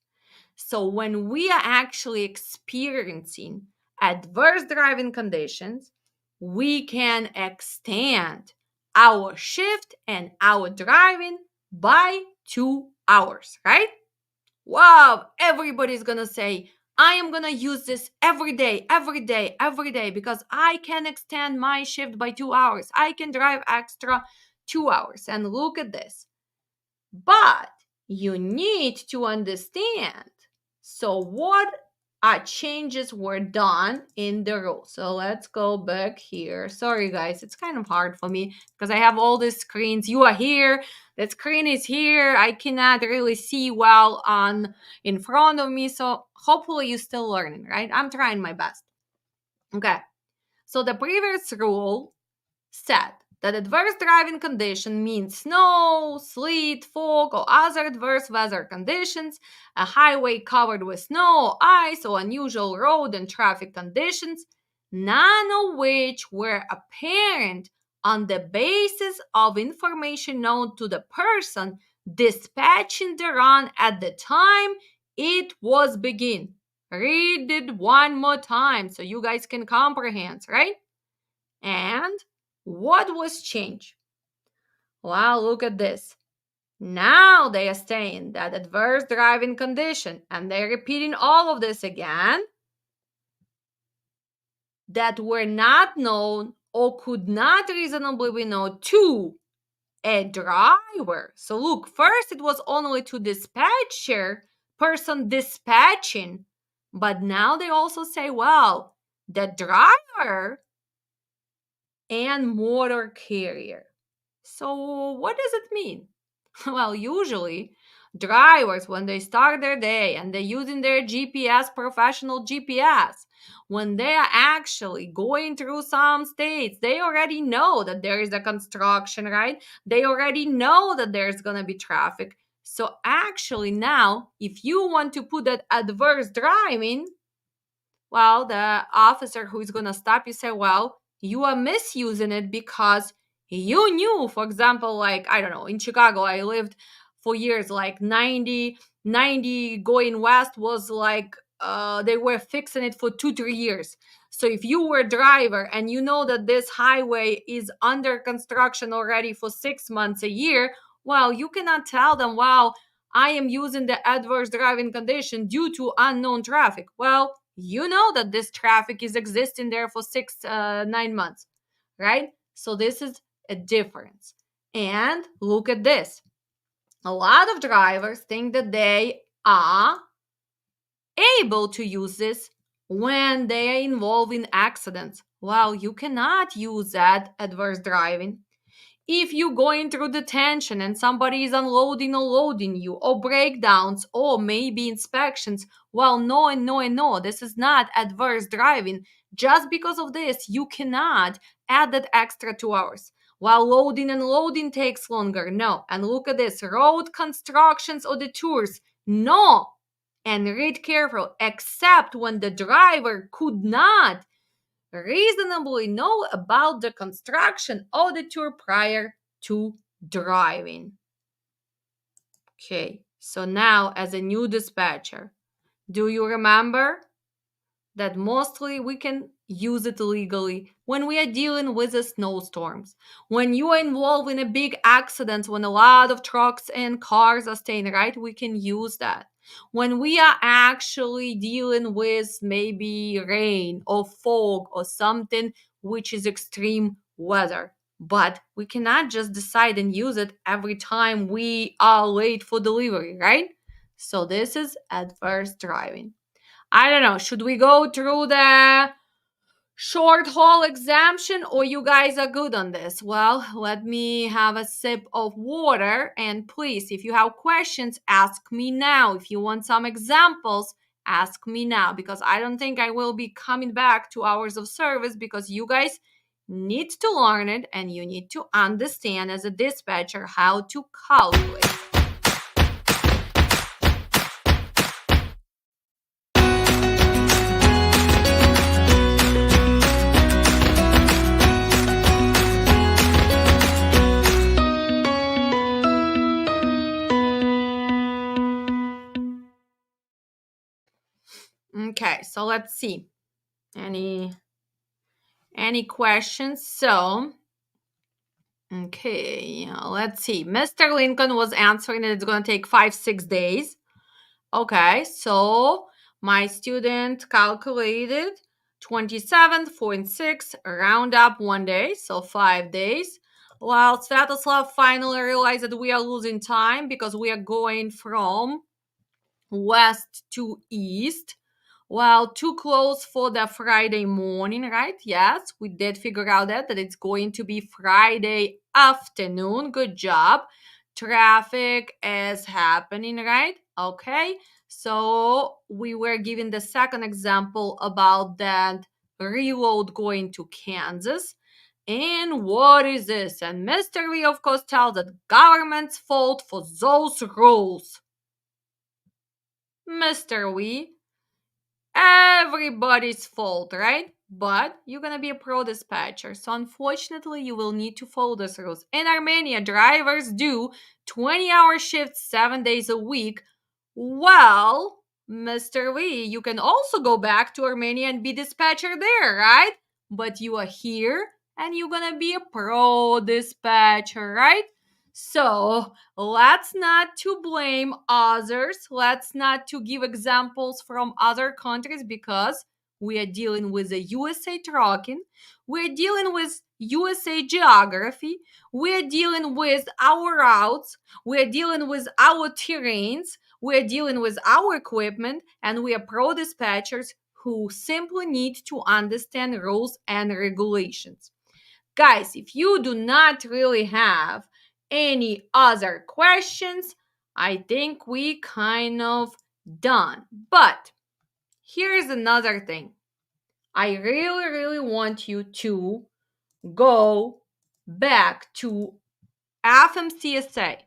So when we are actually experiencing adverse driving conditions, we can extend our shift and our driving by 2 hours, right? Wow, everybody's gonna say, I am gonna use this every day, because I can extend my shift by 2 hours. I can drive extra 2 hours. And look at this. But you need to understand. So what changes were done in the rule? So let's go back here. Sorry, guys, it's kind of hard for me because I have all these screens. You are here. That screen is here. I cannot really see well in front of me. So hopefully you're still learning, right? I'm trying my best. Okay. So the previous rule said that adverse driving condition means snow, sleet, fog, or other adverse weather conditions, a highway covered with snow, ice, or unusual road and traffic conditions, none of which were apparent on the basis of information known to the person dispatching the run at the time it was begin. Read it one more time so you guys can comprehend, right? And what was changed? Well, look at this. Now they are saying that adverse driving condition, and they're repeating all of this again, that were not known or could not reasonably be known to a driver. So look, first it was only to dispatcher, person dispatching, but now they also say, well, the driver and motor carrier. So what does it mean? Well, usually drivers, when they start their day and they're using their GPS, professional GPS, when they are actually going through some states, they already know that there is a construction, right? They already know that there's going to be traffic. So actually now, if you want to put that adverse driving, well, the officer who is going to stop you say, well, you are misusing it because you knew, for example, like, I don't know, in Chicago, I lived for years, like 90 going west was like, they were fixing it for 2, 3 years. So if you were a driver and you know that this highway is under construction already for 6 months, a year, well, you cannot tell them, wow, I am using the adverse driving condition due to unknown traffic. Well, you know that this traffic is existing there for 9 months, right? So this is a difference. And look at this. A lot of drivers think that they are able to use this when they are involved in accidents. Well, you cannot use that adverse driving if you're going through detention and somebody is unloading or loading you, or breakdowns, or maybe inspections. Well, no and no and no, this is not adverse driving. Just because of this, you cannot add that extra 2 hours. While loading and loading takes longer, no. And look at this, road constructions or detours, no. And read careful, except when the driver could not reasonably know about the construction or the tour prior to driving. Okay, so now as a new dispatcher, do you remember that mostly we can use it legally when we are dealing with the snowstorms, when you are involved in a big accident, when a lot of trucks and cars are staying, right? We can use that. When we are actually dealing with maybe rain or fog or something which is extreme weather, but we cannot just decide and use it every time we are late for delivery, right? So this is adverse driving. I don't know. Should we go through the short haul exemption, or you guys are good on this? Well, let me have a sip of water. And please, if you have questions, ask me now. If you want some examples, ask me now, because I don't think I will be coming back to hours of service, because you guys need to learn it and you need to understand as a dispatcher how to calculate. Okay, so let's see. Any questions? So, okay, let's see. Mr. Lincoln was answering that it's going to take 5-6 days. Okay, so my student calculated 27.6, round up 1 day, so 5 days. Well, Svetoslav finally realized that we are losing time because we are going from west to east. Well, too close for the Friday morning, right? Yes, we did figure out that it's going to be Friday afternoon. Good job. Traffic is happening, right? Okay. So we were given the second example about that reload going to Kansas. And what is this? And Mr. V, of course, tells that government's fault for those rules. Mr. V, everybody's fault, right? But you're gonna be a pro dispatcher, so unfortunately you will need to follow those rules. In Armenia, drivers do 20-hour shifts 7 days a week. Well, Mr. Lee, you can also go back to Armenia and be dispatcher there, right? But you are here and you're gonna be a pro dispatcher, right? So let's not to blame others. Let's not to give examples from other countries, because we are dealing with the USA trucking, we're dealing with USA geography, we're dealing with our routes, we're dealing with our terrains, we're dealing with our equipment, and we are pro dispatchers who simply need to understand rules and regulations. Guys, if you do not really have any other questions, I think we kind of done. But here's another thing. I really, really want you to go back to FMCSA.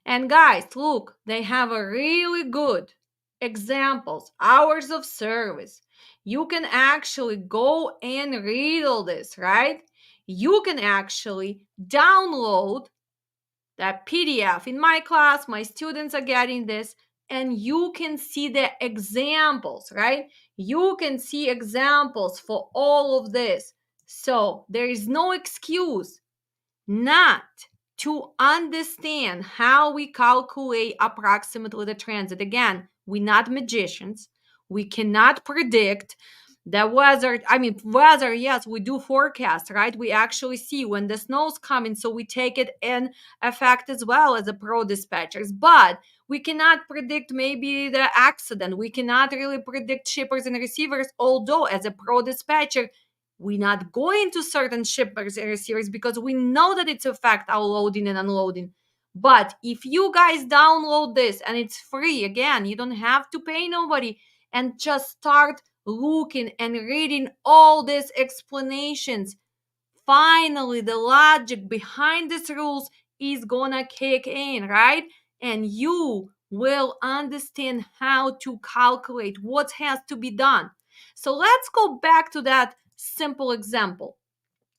And guys, look, they have a really good examples, hours of service. You can actually go and read all this, right? You can actually download that PDF. In my class, my students are getting this, and you can see the examples, right? You can see examples for all of this. So there is no excuse not to understand how we calculate approximately the transit. Again, we're not magicians. We cannot predict the weather. I mean, weather, yes, we do forecast, right? We actually see when the snow's coming, so we take it in effect as well as a pro dispatchers. But we cannot predict maybe the accident. We cannot really predict shippers and receivers, although as a pro dispatcher, we're not going to certain shippers and receivers because we know that it's affect our loading and unloading. But if you guys download this and it's free, again, you don't have to pay nobody, and just start looking and reading all these explanations, finally the logic behind these rules is gonna kick in, right? And you will understand how to calculate what has to be done. So let's go back to that simple example.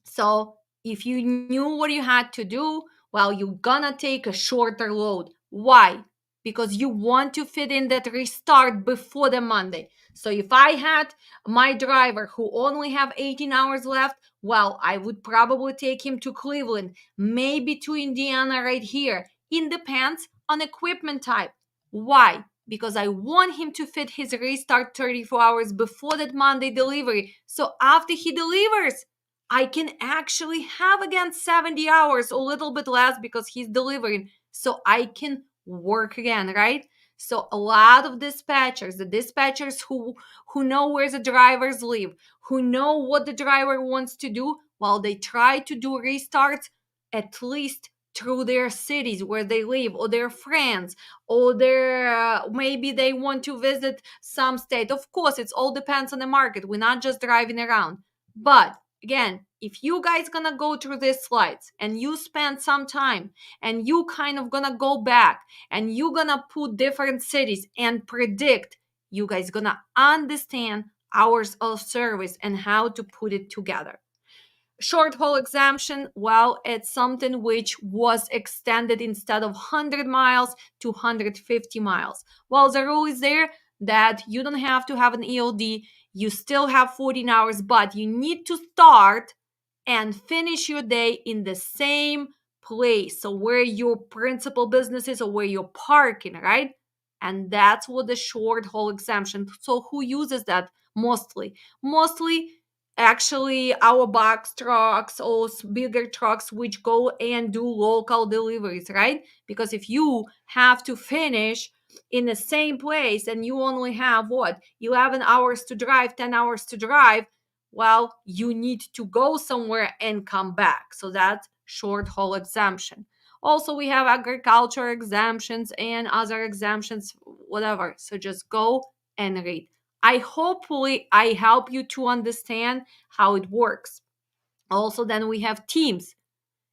So if you knew what you had to do, well, you're gonna take a shorter load. Why? Because you want to fit in that restart before the Monday. So if I had my driver who only have 18 hours left, well, I would probably take him to Cleveland, maybe to Indiana right here. It depends on equipment type. Why? Because I want him to fit his restart 34 hours before that Monday delivery. So after he delivers, I can actually have again 70 hours, a little bit less because he's delivering. So I can work again, right? So a lot of dispatchers, the dispatchers who know where the drivers live, who know what the driver wants to do, while they try to do restarts at least through their cities where they live, or their friends, or their maybe they want to visit some state. Of course, it all depends on the market. We're not just driving around. But again, if you guys gonna go through these slides and you spend some time and you kind of gonna go back and you gonna put different cities and predict, you guys gonna understand hours of service and how to put it together. Short haul exemption, well, it's something which was extended instead of 100 miles to 150 miles. Well, the rule is there that you don't have to have an ELD. You still have 14 hours, but you need to start and finish your day in the same place. So where your principal business is or where you're parking, right? And that's what the short haul exemption. So who uses that mostly? Mostly actually our box trucks or bigger trucks which go and do local deliveries, right? Because if you have to finish in the same place and you only have what, 11 hours to drive, 10 hours to drive, well, you need to go somewhere and come back. So that's short haul exemption. Also, we have agriculture exemptions and other exemptions, whatever. So just go and read. Hopefully I help you to understand how it works. Also, then we have teams,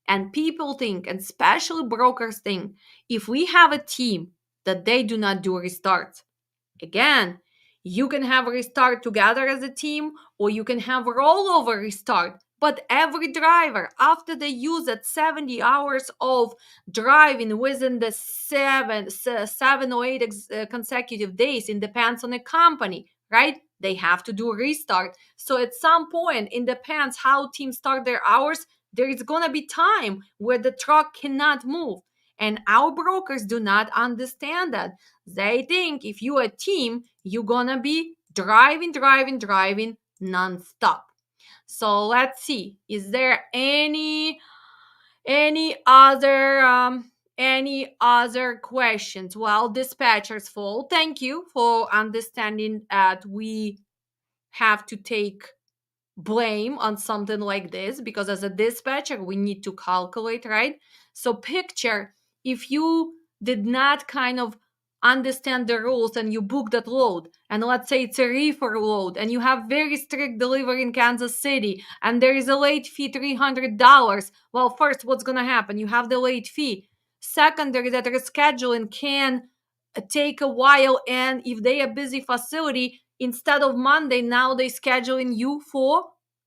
and people think, and especially brokers think, if we have a team that they do not do restarts, again, you can have a restart together as a team, or you can have a rollover restart. But every driver, after they use that 70 hours of driving within the seven or eight consecutive days, it depends on the company, right? They have to do a restart. So at some point, it depends how teams start their hours. There is going to be time where the truck cannot move. And our brokers do not understand that. They think if you're a team, you're gonna be driving, driving, driving nonstop. So let's see, is there any other questions? Well, dispatcher's fault. Thank you for understanding that we have to take blame on something like this, because as a dispatcher we need to calculate, right? So picture if you did not kind of understand the rules and you book that load, and let's say it's a reefer load and you have very strict delivery in Kansas City and there is a late fee $300. Well, first, what's going to happen? You have the late fee. Secondary, that rescheduling can take a while, and if they are busy facility, instead of Monday, now they scheduling you for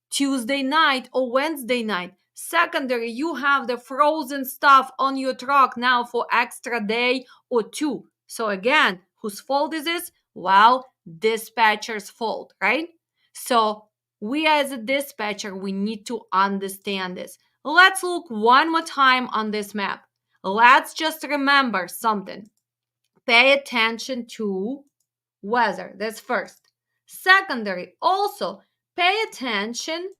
Tuesday night or Wednesday night. Secondary, you have the frozen stuff on your truck now for extra day or two. So again, whose fault is this? Well, dispatcher's fault, right? So we as a dispatcher, we need to understand this. Let's look one more time on this map. Let's just remember something. Pay attention to weather. That's first. Secondary, also pay attention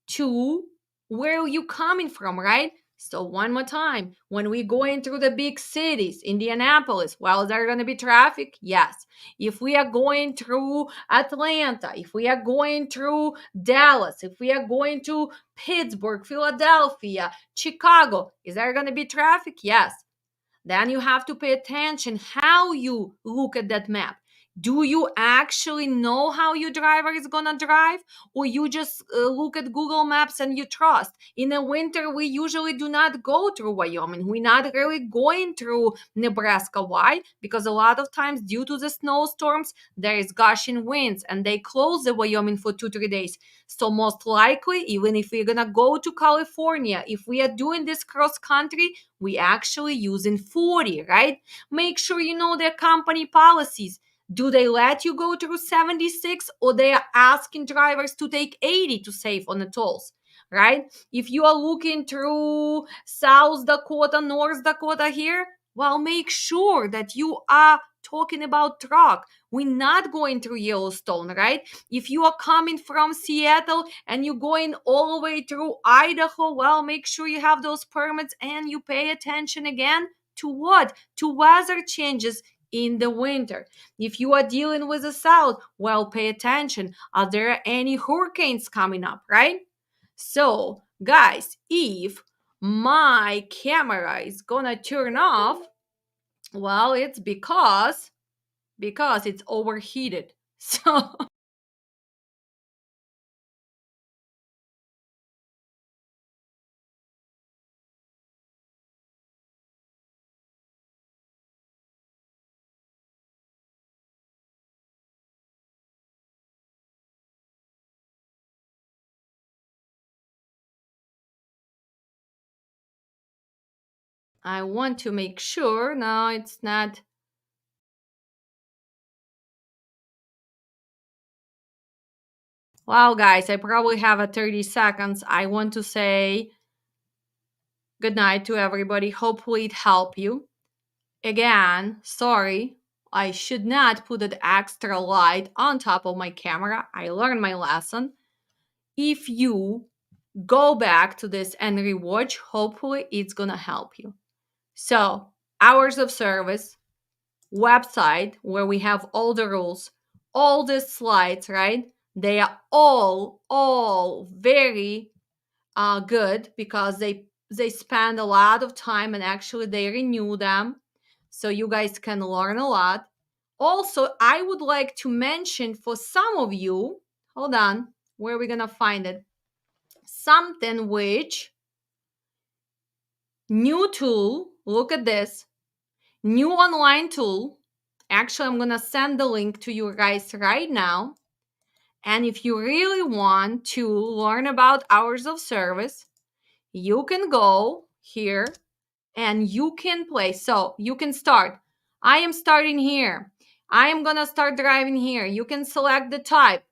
to where you coming from, right? So one more time, when we going through the big cities, Indianapolis, well, is there going to be traffic? Yes. If we are going through Atlanta, if we are going through Dallas, if we are going to Pittsburgh, Philadelphia, Chicago, is there going to be traffic? Yes. Then you have to pay attention how you look at that map. Do you actually know how your driver is gonna drive, or you just look at Google Maps and you trust? In the winter, we usually do not go through Wyoming. We're not really going through Nebraska. Why? Because a lot of times, due to the snowstorms, there is gushing winds and they close the Wyoming for 2-3 days. So most likely, even if we're gonna go to California, if we are doing this cross country, we actually using 40, right? Make sure you know their company policies. Do they let you go through 76, or they are asking drivers to take 80 to save on the tolls, right? If you are looking through South Dakota, North Dakota here, well, make sure that you are talking about truck. We're not going through Yellowstone, right? If you are coming from Seattle and you're going all the way through Idaho, well, make sure you have those permits and you pay attention again to what? To weather changes in the winter. If you are dealing with the south, well, pay attention. Are there any hurricanes coming up, right? So, guys, if my camera is gonna turn off, well, it's because it's overheated. So I want to make sure. No, it's not. Well, guys, I probably have a 30 seconds. I want to say good night to everybody. Hopefully it helped you. Again, sorry, I should not put that extra light on top of my camera. I learned my lesson. If you go back to this and rewatch, hopefully it's gonna help you. So, hours of service, website where we have all the rules, all the slides, right? They are all very good, because they spend a lot of time and actually they renew them, so you guys can learn a lot. Also, I would like to mention for some of you, hold on, where are we gonna find it? Something which new tool, look at this, new online tool. Actually, I'm gonna send the link to you guys right now. And if you really want to learn about hours of service, you can go here and you can play. So you can start. I am starting here. I am gonna start driving here. You can select the type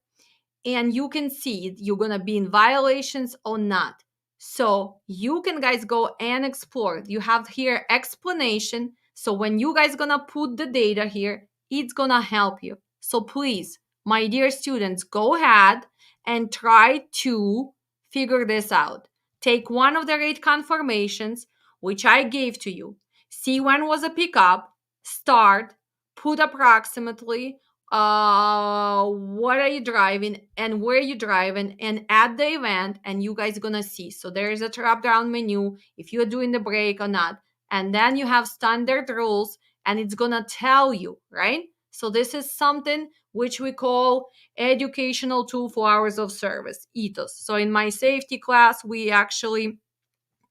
and you can see you're gonna be in violations or not. So you can guys go and explore. You have here explanation. So when you guys gonna put the data here, it's gonna help you. So please my dear students, go ahead and try to figure this out. Take one of the rate confirmations, which I gave to you. See when was a pickup, start, put approximately, what are you driving and where you driving, and add the event, and you guys gonna see. So there is a drop down menu if you're doing the break or not, and then you have standard rules, and it's gonna tell you, right? So this is something which we call educational tool for hours of service, ethos. So in my safety class, we actually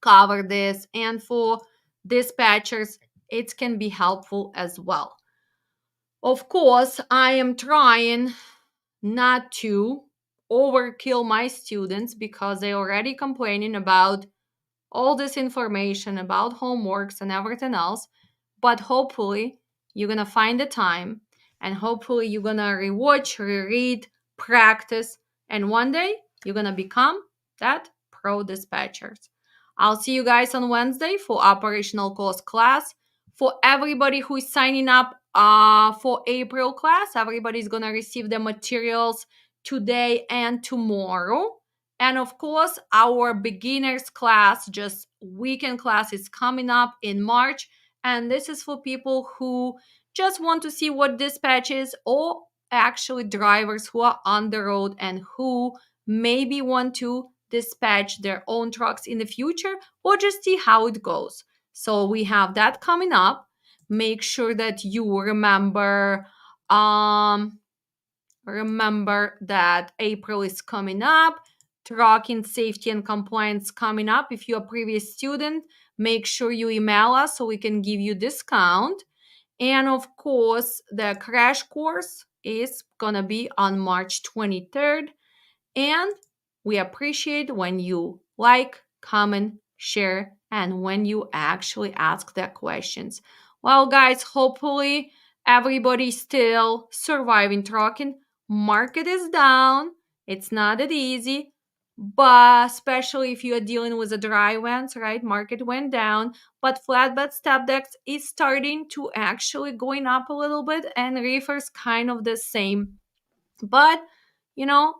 cover this, and for dispatchers, it can be helpful as well. Of course, I am trying not to overkill my students because they're already complaining about all this information about homeworks and everything else. But hopefully, you're going to find the time, and hopefully, you're going to rewatch, reread, practice, and one day you're going to become that pro dispatchers. I'll see you guys on Wednesday for operational course class. For everybody who is signing up for April class, everybody's going to receive the materials today and tomorrow. And of course, our beginners class, just weekend class, is coming up in March. And this is for people who just want to see what dispatch is, or actually drivers who are on the road and who maybe want to dispatch their own trucks in the future, or just see how it goes. So we have that coming up. Make sure that you remember that April is coming up. Trucking safety and compliance coming up. If you're a previous student, make sure you email us so we can give you discount. And of course, the crash course is gonna be on March 23rd. And we appreciate when you like, comment, share, and when you actually ask the questions. Well, guys, hopefully everybody's still surviving trucking. Market is down. It's not that easy, but especially if you are dealing with the dry vans, right? Market went down, but flatbed step decks is starting to actually going up a little bit, and reefers kind of the same. But,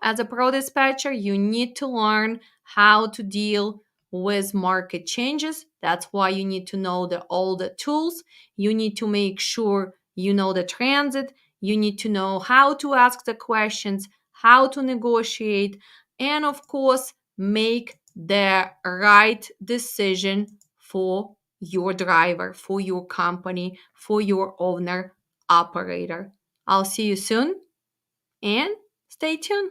as a pro dispatcher, you need to learn how to deal with market changes. That's why you need to know all the tools. You need to make sure you know the transit. You need to know how to ask the questions, how to negotiate, and of course, make the right decision for your driver, for your company, for your owner operator. I'll see you soon, and stay tuned.